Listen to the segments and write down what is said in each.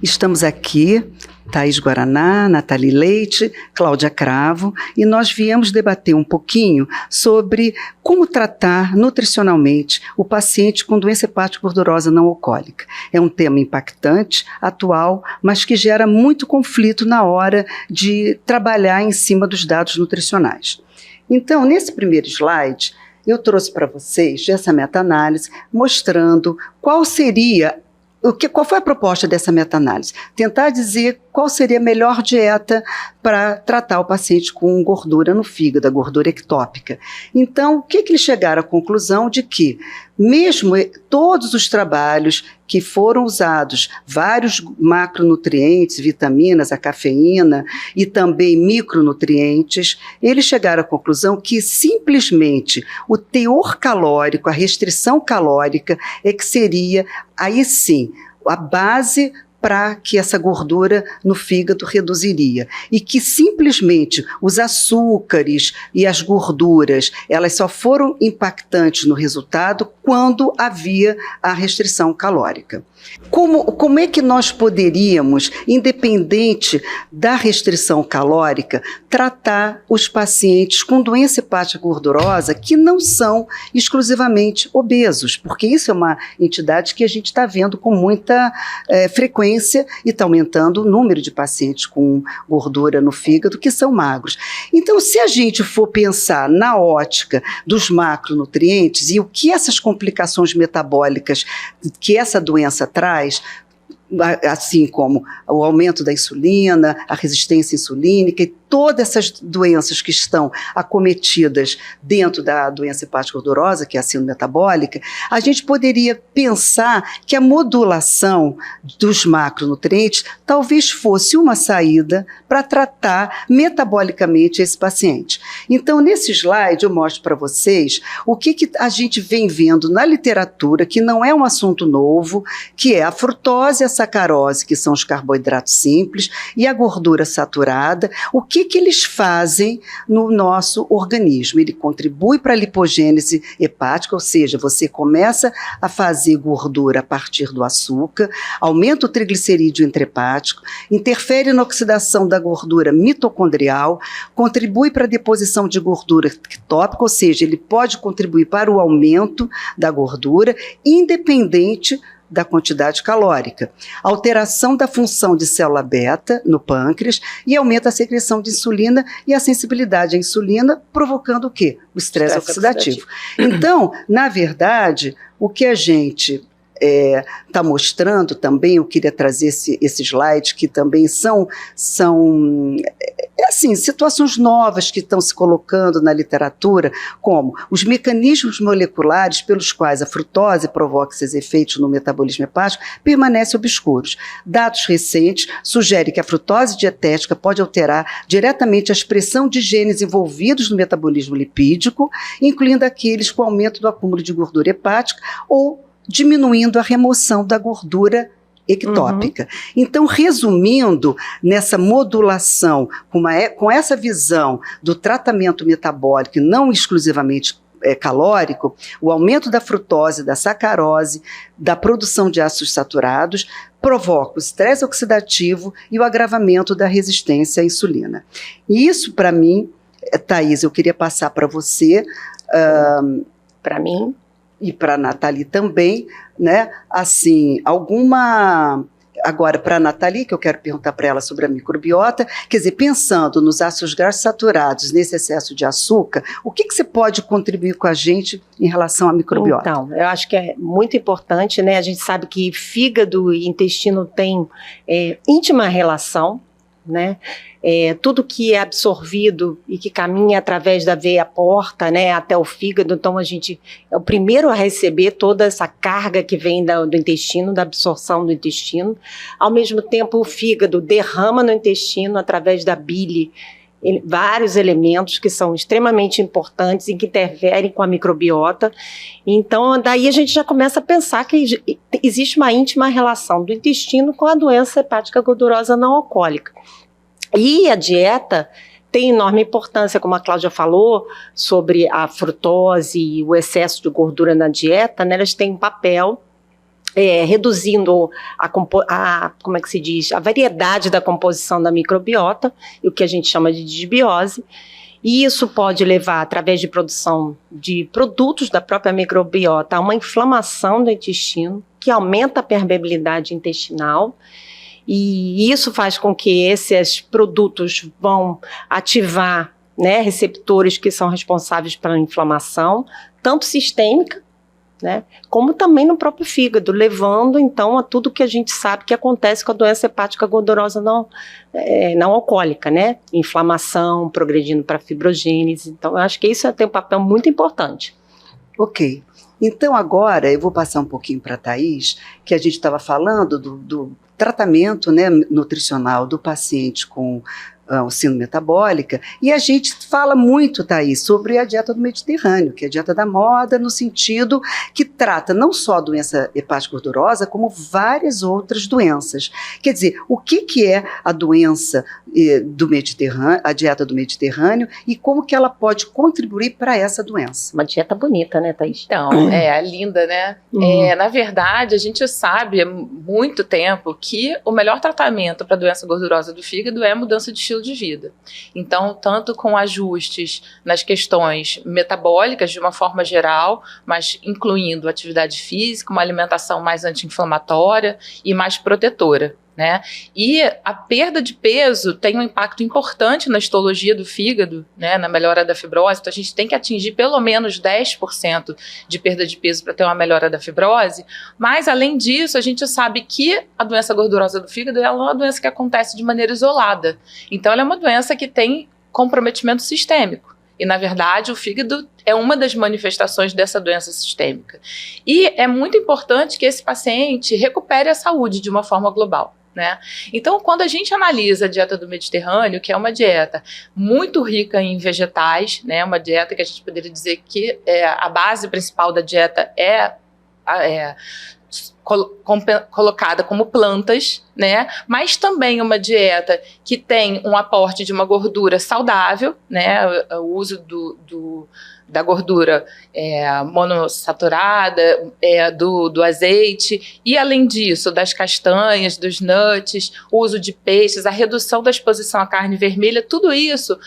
Estamos aqui, Thaís Guaraná, Nathalie Leite, Cláudia Cravo, e nós viemos debater um pouquinho sobre como tratar nutricionalmente o paciente com doença hepática gordurosa não alcoólica. É um tema impactante, atual, mas que gera muito conflito na hora de trabalhar em cima dos dados nutricionais. Então, nesse primeiro slide, eu trouxe para vocês essa meta-análise mostrando qual foi a proposta dessa meta-análise? Tentar dizer qual seria a melhor dieta para tratar o paciente com gordura no fígado, a gordura ectópica. Então, o que eles chegaram à conclusão de que, mesmo todos os trabalhos que foram usados, vários macronutrientes, vitaminas, a cafeína e também micronutrientes, eles chegaram à conclusão que simplesmente o teor calórico, a restrição calórica é que seria, aí sim, a base para que essa gordura no fígado reduziria. E que simplesmente os açúcares e as gorduras, elas só foram impactantes no resultado quando havia a restrição calórica. Como é que nós poderíamos, independente da restrição calórica, tratar os pacientes com doença hepática gordurosa que não são exclusivamente obesos? Porque isso é uma entidade que a gente está vendo com muita frequência e está aumentando o número de pacientes com gordura no fígado que são magros. Então, se a gente for pensar na ótica dos macronutrientes e o que essas complicações metabólicas que essa doença traz, assim como o aumento da insulina, a resistência insulínica e todas essas doenças que estão acometidas dentro da doença hepática gordurosa, que é a síndrome metabólica, a gente poderia pensar que a modulação dos macronutrientes talvez fosse uma saída para tratar metabolicamente esse paciente. Então, nesse slide eu mostro para vocês o que a gente vem vendo na literatura, que não é um assunto novo, que é a frutose e a sacarose, que são os carboidratos simples, e a gordura saturada. O que eles fazem no nosso organismo? Ele contribui para a lipogênese hepática, ou seja, você começa a fazer gordura a partir do açúcar, aumenta o triglicerídeo intrahepático, interfere na oxidação da gordura mitocondrial, contribui para a deposição de gordura ectópica, ou seja, ele pode contribuir para o aumento da gordura, independente da quantidade calórica, alteração da função de célula beta no pâncreas e aumenta a secreção de insulina e a sensibilidade à insulina, provocando o quê? O estresse oxidativo. Então, na verdade, o que a gente está mostrando também, eu queria trazer esse slide, que também são assim, situações novas que estão se colocando na literatura, como os mecanismos moleculares pelos quais a frutose provoca esses efeitos no metabolismo hepático permanecem obscuros. Dados recentes sugerem que a frutose dietética pode alterar diretamente a expressão de genes envolvidos no metabolismo lipídico, incluindo aqueles com aumento do acúmulo de gordura hepática ou diminuindo a remoção da gordura ectópica. Então, resumindo, nessa modulação, com essa visão do tratamento metabólico, não exclusivamente calórico, o aumento da frutose, da sacarose, da produção de ácidos saturados, provoca o estresse oxidativo e o agravamento da resistência à insulina. E isso, para mim, Thaís, eu queria passar para você, para mim, e para a Nathalie também, né? Assim, agora para a Nathalie, que eu quero perguntar para ela sobre a microbiota, quer dizer, pensando nos ácidos graxos saturados, nesse excesso de açúcar, o que você pode contribuir com a gente em relação à microbiota? Então, eu acho que é muito importante, né? A gente sabe que fígado e intestino têm íntima relação, né? Tudo que é absorvido e que caminha através da veia porta, né, até o fígado, então a gente é o primeiro a receber toda essa carga que vem do intestino, da absorção do intestino. Ao mesmo tempo, o fígado derrama no intestino através da bile vários elementos que são extremamente importantes e que interferem com a microbiota. Então, daí a gente já começa a pensar que existe uma íntima relação do intestino com a doença hepática gordurosa não alcoólica. E a dieta tem enorme importância, como a Cláudia falou, sobre a frutose e o excesso de gordura na dieta, né? Elas têm um papel reduzindo como é que se diz, a variedade da composição da microbiota, o que a gente chama de disbiose. E isso pode levar, através de produção de produtos da própria microbiota, a uma inflamação do intestino, que aumenta a permeabilidade intestinal. E isso faz com que esses produtos vão ativar, né, receptores que são responsáveis pela inflamação, tanto sistêmica, né, como também no próprio fígado, levando então a tudo que a gente sabe que acontece com a doença hepática gordurosa não alcoólica, né? Inflamação, progredindo para fibrogênese. Então, eu acho que isso tem um papel muito importante. Ok. Então, agora eu vou passar um pouquinho para a Thaís, que a gente estava falando do tratamento, né, nutricional do paciente com síndrome metabólica, e a gente fala muito, Thaís, sobre a dieta do Mediterrâneo, que é a dieta da moda, no sentido que trata não só a doença hepática gordurosa, como várias outras doenças. Quer dizer, o que é a doença do Mediterrâneo, a dieta do Mediterrâneo, e como que ela pode contribuir para essa doença? Uma dieta bonita, né, Thaís? Então, linda, né? Na verdade, a gente sabe há muito tempo que o melhor tratamento para a doença gordurosa do fígado é a mudança de estilo de vida. Então, tanto com ajustes nas questões metabólicas de uma forma geral, mas incluindo atividade física, uma alimentação mais anti-inflamatória e mais protetora, né? E a perda de peso tem um impacto importante na histologia do fígado, né, na melhora da fibrose. Então a gente tem que atingir pelo menos 10% de perda de peso para ter uma melhora da fibrose, mas além disso a gente sabe que a doença gordurosa do fígado ela é uma doença que acontece de maneira isolada, então ela é uma doença que tem comprometimento sistêmico. E, na verdade, o fígado é uma das manifestações dessa doença sistêmica. E é muito importante que esse paciente recupere a saúde de uma forma global, né? Então, quando a gente analisa a dieta do Mediterrâneo, que é uma dieta muito rica em vegetais, né, uma dieta que a gente poderia dizer que a base principal da dieta colocada como plantas, né? Mas também uma dieta que tem um aporte de uma gordura saudável, né? O uso da gordura monossaturada, do azeite, e além disso, das castanhas, dos nuts, o uso de peixes, a redução da exposição à carne vermelha, tudo isso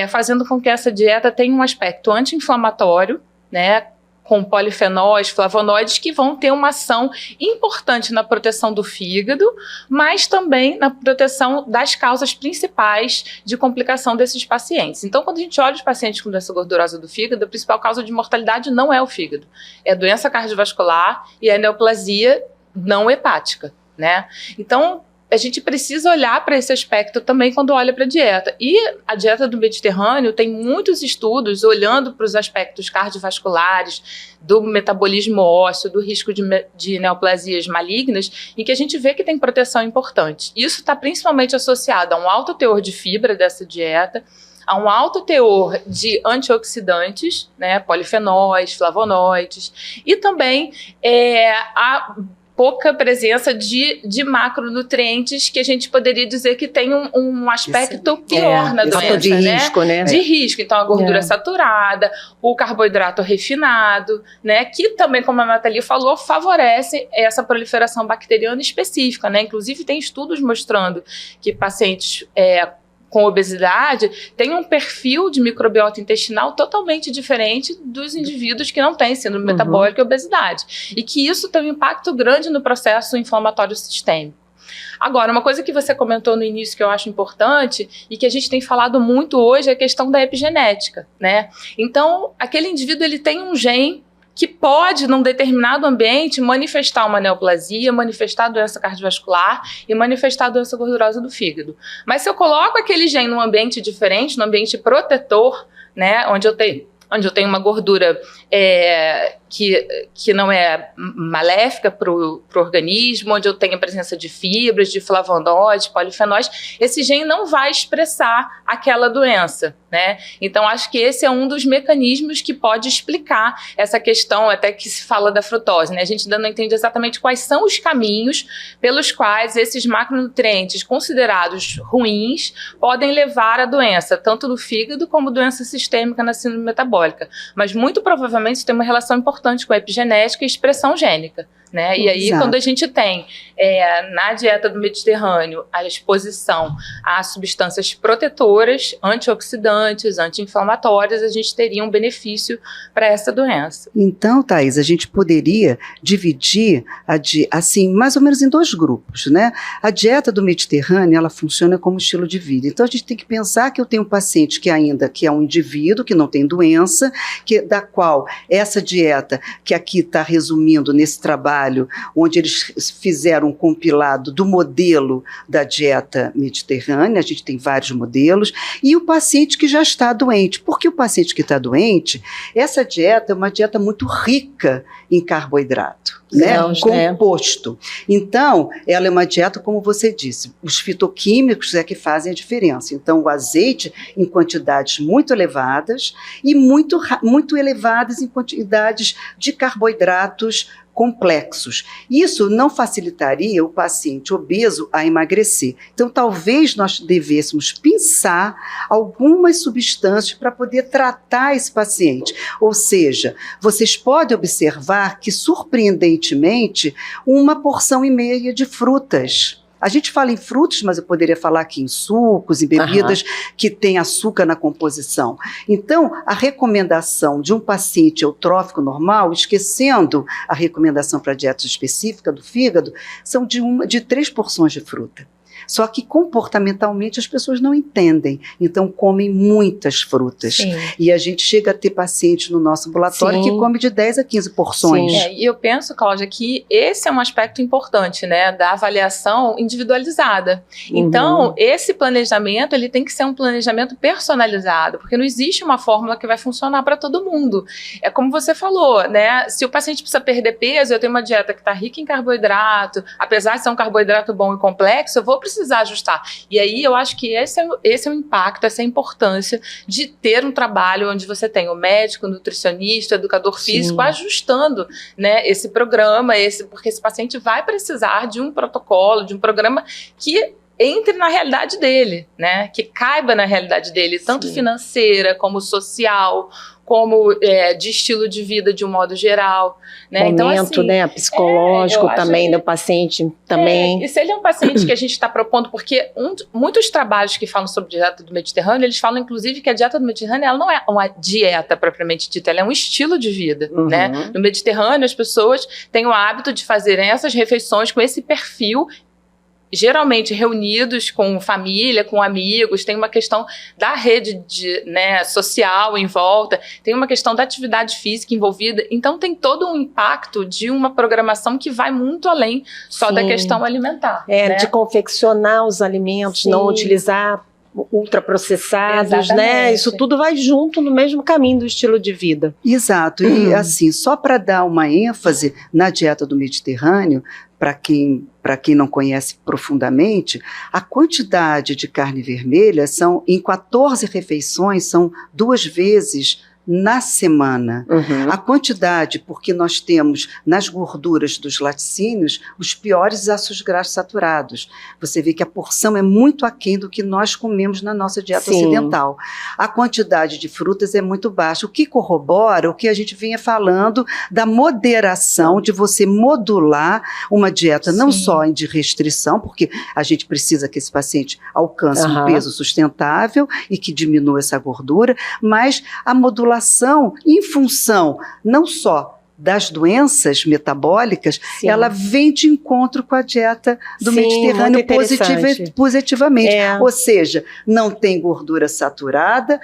fazendo com que essa dieta tenha um aspecto anti-inflamatório, né? Com polifenóis, flavonoides, que vão ter uma ação importante na proteção do fígado, mas também na proteção das causas principais de complicação desses pacientes. Então, quando a gente olha os pacientes com doença gordurosa do fígado, a principal causa de mortalidade não é o fígado, é a doença cardiovascular e a neoplasia não hepática, né? Então, a gente precisa olhar para esse aspecto também quando olha para a dieta. E a dieta do Mediterrâneo tem muitos estudos olhando para os aspectos cardiovasculares, do metabolismo ósseo, do risco de neoplasias malignas, em que a gente vê que tem proteção importante. Isso está principalmente associado a um alto teor de fibra dessa dieta, a um alto teor de antioxidantes, né, polifenóis, flavonoides, e também a pouca presença de macronutrientes que a gente poderia dizer que tem um aspecto pior na doença, de risco, né? De risco. Então, a gordura saturada, o carboidrato refinado, né? Que também, como a Nathalie falou, favorece essa proliferação bacteriana específica, né? Inclusive, tem estudos mostrando que pacientes com obesidade tem um perfil de microbiota intestinal totalmente diferente dos indivíduos que não têm síndrome metabólica e obesidade. E que isso tem um impacto grande no processo inflamatório sistêmico. Agora, uma coisa que você comentou no início que eu acho importante e que a gente tem falado muito hoje é a questão da epigenética, né? Então, aquele indivíduo ele tem um gene que pode, num determinado ambiente, manifestar uma neoplasia, manifestar doença cardiovascular e manifestar doença gordurosa do fígado. Mas se eu coloco aquele gene num ambiente diferente, num ambiente protetor, né, onde eu tenho uma gordura que não é maléfica para o organismo, onde eu tenho a presença de fibras, de flavonoides, polifenóis, esse gene não vai expressar aquela doença, né? Então, acho que esse é um dos mecanismos que pode explicar essa questão, até que se fala da frutose, né? A gente ainda não entende exatamente quais são os caminhos pelos quais esses macronutrientes considerados ruins podem levar à doença, tanto no fígado como doença sistêmica na síndrome metabólica. Mas, muito provavelmente, isso tem uma relação importante com a epigenética e expressão gênica, né? E aí, Exato. quando a gente tem na dieta do Mediterrâneo a exposição a substâncias protetoras, antioxidantes, anti-inflamatórias, a gente teria um benefício para essa doença. Então, Thaís, a gente poderia dividir assim, mais ou menos em 2 grupos, né? A dieta do Mediterrâneo, ela funciona como estilo de vida. Então, a gente tem que pensar que eu tenho um paciente que é um indivíduo, que não tem doença, da qual essa dieta, que aqui está resumindo nesse trabalho, onde eles fizeram um compilado do modelo da dieta mediterrânea, a gente tem vários modelos, e o paciente que já está doente. Porque o paciente que está doente, essa dieta é uma dieta muito rica em carboidrato, né? Composto. Então, ela é uma dieta, como você disse, os fitoquímicos é que fazem a diferença. Então, o azeite em quantidades muito elevadas e muito elevadas em quantidades de carboidratos complexos. Isso não facilitaria o paciente obeso a emagrecer. Então, talvez nós devêssemos pensar algumas substâncias para poder tratar esse paciente. Ou seja, vocês podem observar que, surpreendentemente, 1,5 porção de frutas. A gente fala em frutos, mas eu poderia falar aqui em sucos, em bebidas que têm açúcar na composição. Então, a recomendação de um paciente eutrófico normal, esquecendo a recomendação para a dieta específica do fígado, são de 3 porções de fruta. Só que comportamentalmente as pessoas não entendem, então comem muitas frutas. Sim. E a gente chega a ter pacientes no nosso ambulatório que come de 10 a 15 porções. E eu penso, Cláudia, que esse é um aspecto importante, né, da avaliação individualizada. Então, esse planejamento, ele tem que ser um planejamento personalizado, porque não existe uma fórmula que vai funcionar para todo mundo. É como você falou, né, se o paciente precisa perder peso, eu tenho uma dieta que está rica em carboidrato, apesar de ser um carboidrato bom e complexo, eu vou precisar ajustar. E aí eu acho que esse é o impacto, essa é a importância de ter um trabalho onde você tem o médico, o nutricionista, o educador físico ajustando, né, esse programa, porque esse paciente vai precisar de um protocolo, de um programa que entre na realidade dele, né, que caiba na realidade dele, tanto financeira como social, como de estilo de vida de um modo geral. Né? Momento, então, assim, né, psicológico também do paciente também. E se ele é um paciente que a gente está propondo, porque muitos trabalhos que falam sobre dieta do Mediterrâneo, eles falam inclusive que a dieta do Mediterrâneo ela não é uma dieta propriamente dita, ela é um estilo de vida. Né? No Mediterrâneo as pessoas têm o hábito de fazerem essas refeições com esse perfil, geralmente reunidos com família, com amigos, tem uma questão da rede social em volta, tem uma questão da atividade física envolvida, então tem todo um impacto de uma programação que vai muito além só da questão alimentar. De confeccionar os alimentos, não utilizar ultraprocessados, né? Isso tudo vai junto no mesmo caminho do estilo de vida. Exato, e assim, só para dar uma ênfase na dieta do Mediterrâneo, para quem não conhece profundamente, a quantidade de carne vermelha em 14 refeições, são 2 vezes na semana. A quantidade, porque nós temos nas gorduras dos laticínios os piores ácidos graxos saturados. Você vê que a porção é muito aquém do que nós comemos na nossa dieta ocidental. A quantidade de frutas é muito baixa, o que corrobora o que a gente vinha falando da moderação, de você modular uma dieta não só de restrição, porque a gente precisa que esse paciente alcance um peso sustentável e que diminua essa gordura, mas a modulação em função não só das doenças metabólicas, ela vem de encontro com a dieta do Mediterrâneo positivamente. Ou seja, não tem gordura saturada,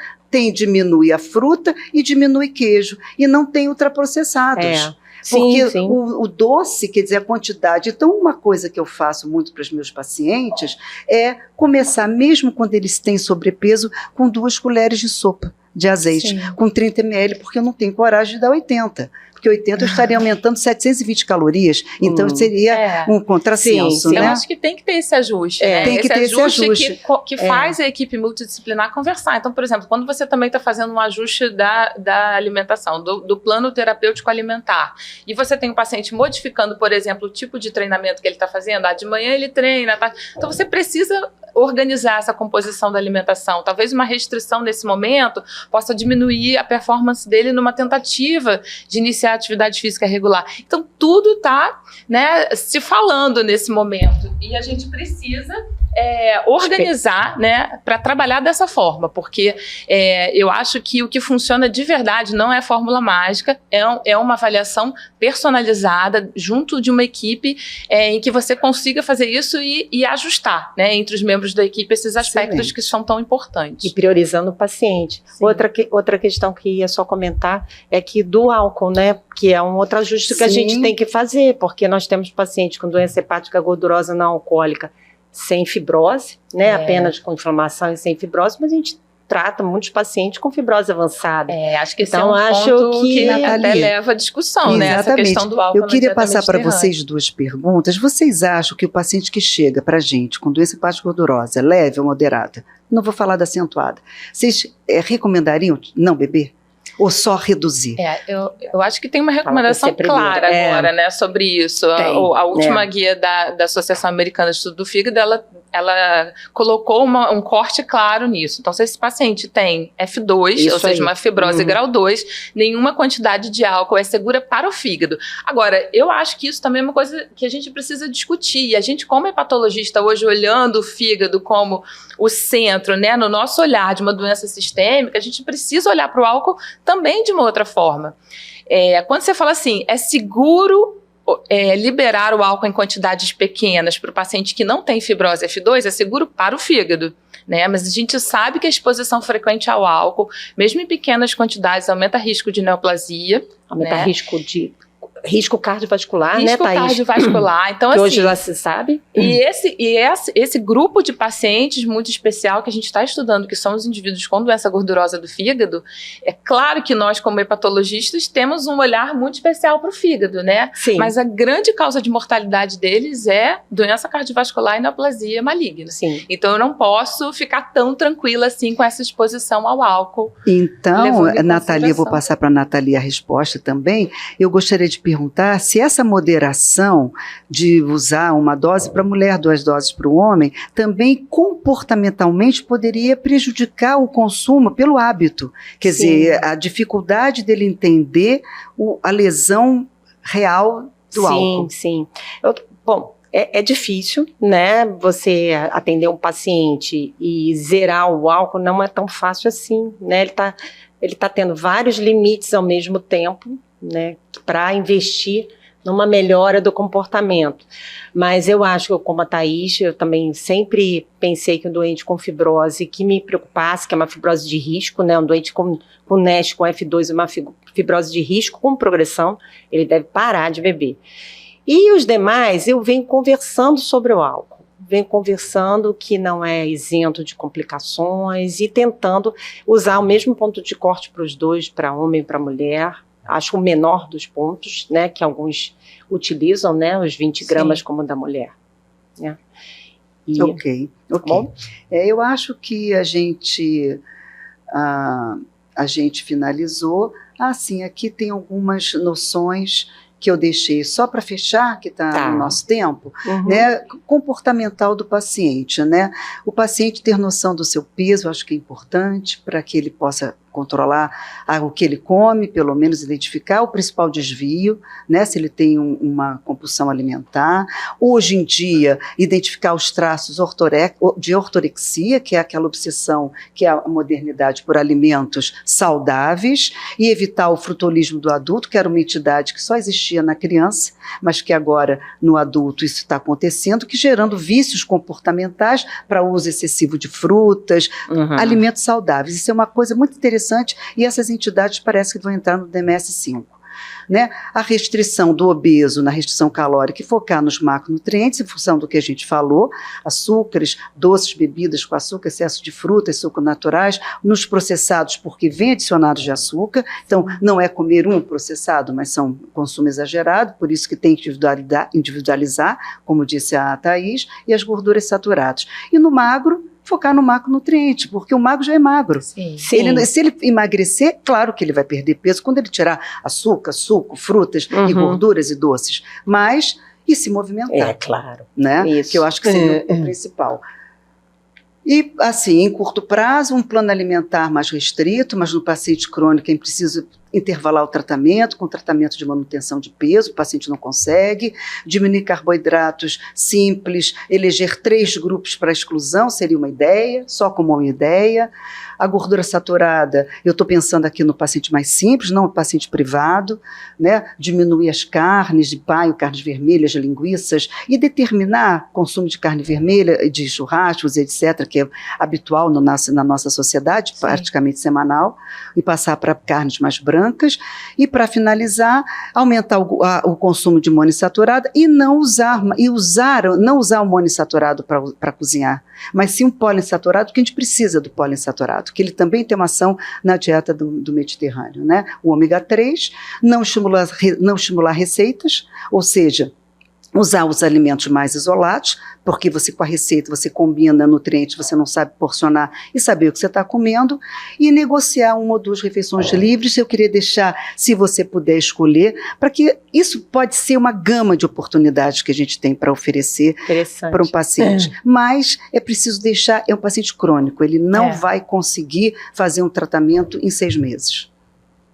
diminui a fruta e diminui queijo, e não tem ultraprocessados. Porque o doce, quer dizer, a quantidade. Então, uma coisa que eu faço muito para os meus pacientes é começar, mesmo quando eles têm sobrepeso, com 2 colheres de sopa de azeite, com 30 ml, porque eu não tenho coragem de dar 80. Porque 80 eu estaria aumentando 720 calorias, então seria um contrassenso, né? Eu acho que tem que ter esse ajuste, né? Tem que ter esse ajuste. Que faz a equipe multidisciplinar conversar. Então, por exemplo, quando você também está fazendo um ajuste da alimentação, do plano terapêutico alimentar, e você tem um paciente modificando, por exemplo, o tipo de treinamento que ele está fazendo, de manhã ele treina, então você precisa organizar essa composição da alimentação. Talvez uma restrição nesse momento possa diminuir a performance dele numa tentativa de iniciar a atividade física regular. Então, tudo está, né, se falando nesse momento. E a gente precisa organizar, né, para trabalhar dessa forma, porque eu acho que o que funciona de verdade não é fórmula mágica, é uma avaliação personalizada junto de uma equipe em que você consiga fazer isso e ajustar, né, entre os membros da equipe esses aspectos Excelente. que são tão importantes. E priorizando o paciente. Outra questão que ia só comentar é que do álcool, né, que é um outro ajuste que a gente tem que fazer, porque nós temos pacientes com doença hepática gordurosa não alcoólica sem fibrose, né, apenas com inflamação e sem fibrose, mas a gente trata muitos pacientes com fibrose avançada. Acho que esse então, é um ponto que até Nathalie, leva à discussão, né, essa questão do álcool. Eu queria passar para Mediterrânea. vocês duas perguntas. Vocês acham que o paciente que chega para a gente com doença hepática gordurosa, leve ou moderada, não vou falar da acentuada, vocês recomendariam não beber? Ou só reduzir? Eu acho que tem uma recomendação clara agora, né, sobre isso. A última guia da Associação Americana de Estudo do Fígado, ela colocou um corte claro nisso. Então, se esse paciente tem F2, isso, ou seja, uma fibrose grau 2, nenhuma quantidade de álcool é segura para o fígado. Agora, eu acho que isso também é uma coisa que a gente precisa discutir. E a gente, como hepatologista, hoje olhando o fígado como o centro, né, no nosso olhar de uma doença sistêmica, a gente precisa olhar para o álcool também de uma outra forma. Quando você fala assim, é seguro liberar o álcool em quantidades pequenas para o paciente que não tem fibrose F2, é seguro para o fígado, né? Mas a gente sabe que a exposição frequente ao álcool, mesmo em pequenas quantidades, aumenta risco de neoplasia. Aumenta risco cardiovascular, risco, né, Thaís? Cardiovascular. Então, que assim, hoje já se sabe. E esse grupo de pacientes muito especial que a gente está estudando, que são os indivíduos com doença gordurosa do fígado, é claro que nós, como hepatologistas, temos um olhar muito especial para o fígado, né? Sim. Mas a grande causa de mortalidade deles é doença cardiovascular e neoplasia maligna. Sim. Então, eu não posso ficar tão tranquila assim com essa exposição ao álcool. Então, Nathalie, eu vou passar para a Nathalie a resposta também. Eu gostaria de perguntar se essa moderação de usar uma dose para a mulher, 2 doses para o homem, também comportamentalmente poderia prejudicar o consumo pelo hábito. Quer dizer, a dificuldade dele entender a lesão real do álcool. Sim. Bom, é difícil, né? Você atender um paciente e zerar o álcool não é tão fácil assim, né? Ele tá tendo vários limites ao mesmo tempo, né, para investir numa melhora do comportamento. Mas eu acho que, como a Thaís, eu também sempre pensei que um doente com fibrose que me preocupasse, que é uma fibrose de risco, né, um doente com NASH, com F2, uma fibrose de risco com progressão, ele deve parar de beber. E os demais, eu venho conversando sobre o álcool. Venho conversando que não é isento de complicações e tentando usar o mesmo ponto de corte para os dois, para homem e para mulher. Acho o menor dos pontos, né, que alguns utilizam, né, os 20 gramas como o da mulher. Né? Ok. Bom? Eu acho que a gente finalizou. Sim, aqui tem algumas noções que eu deixei só para fechar, que está no nosso tempo, né, comportamental do paciente, né? O paciente ter noção do seu peso, acho que é importante para que ele possa controlar o que ele come, pelo menos identificar o principal desvio, né, se ele tem uma compulsão alimentar. Hoje em dia, identificar os traços de ortorexia, que é aquela obsessão, que é a modernidade por alimentos saudáveis, e evitar o frutolismo do adulto, que era uma entidade que só existia na criança, mas que agora no adulto isso está acontecendo, que gerando vícios comportamentais para uso excessivo de frutas, alimentos saudáveis. Isso é uma coisa muito interessante e essas entidades parece que vão entrar no DMS-5. Né? A restrição do obeso na restrição calórica e focar nos macronutrientes em função do que a gente falou, açúcares, doces, bebidas com açúcar, excesso de frutas, sucos naturais, nos processados porque vem adicionados de açúcar, então não é comer um processado, mas são consumo exagerado, por isso que tem que individualizar, como disse a Thaís, e as gorduras saturadas. E no magro, focar no macronutriente, porque o magro já é magro. Sim. Se ele emagrecer, claro que ele vai perder peso quando ele tirar açúcar, suco, frutas e gorduras e doces, mas e se movimentar. Claro. Né? Isso. Que eu acho que seria o principal. E, assim, em curto prazo, um plano alimentar mais restrito, mas no paciente crônico é preciso intervalar o tratamento, com tratamento de manutenção de peso, o paciente não consegue, diminuir carboidratos simples, eleger 3 grupos para exclusão, seria uma ideia, só como uma ideia. A gordura saturada, eu estou pensando aqui no paciente mais simples, não no paciente privado, né? Diminuir as carnes de paio, carnes vermelhas, linguiças, e determinar o consumo de carne vermelha, de churrascos, etc., que é habitual na nossa sociedade, praticamente semanal, e passar para carnes mais brancas, e para finalizar, aumentar o consumo de monoinsaturado e não usar o monoinsaturado para cozinhar, mas sim um poliinsaturado, porque a gente precisa do poliinsaturado, que ele também tem uma ação na dieta do Mediterrâneo, né? O ômega 3, não estimular receitas, ou seja, usar os alimentos mais isolados, porque você com a receita, você combina nutrientes, você não sabe porcionar e saber o que você está comendo, e negociar 1 ou 2 refeições livres. Eu queria deixar, se você puder escolher, para que isso pode ser uma gama de oportunidades que a gente tem para oferecer para um paciente. Mas é preciso deixar, é um paciente crônico, ele não vai conseguir fazer um tratamento em 6 meses.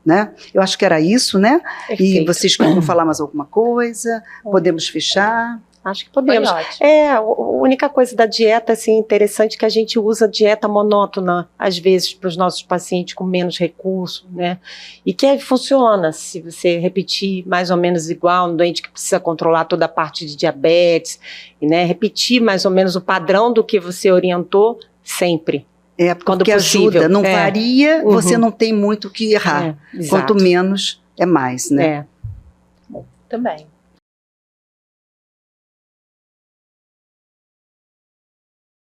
Né? Eu acho que era isso, né? Perfeito. E vocês querem falar mais alguma coisa? Podemos fechar? Acho que podemos. A única coisa da dieta, assim, interessante, que a gente usa dieta monótona, às vezes, para os nossos pacientes com menos recurso, né? E que funciona, se você repetir mais ou menos igual, um doente que precisa controlar toda a parte de diabetes, e, né, repetir mais ou menos o padrão do que você orientou sempre. Porque ajuda, não varia, você não tem muito o que errar. Quanto menos, é mais, né? Bom, também.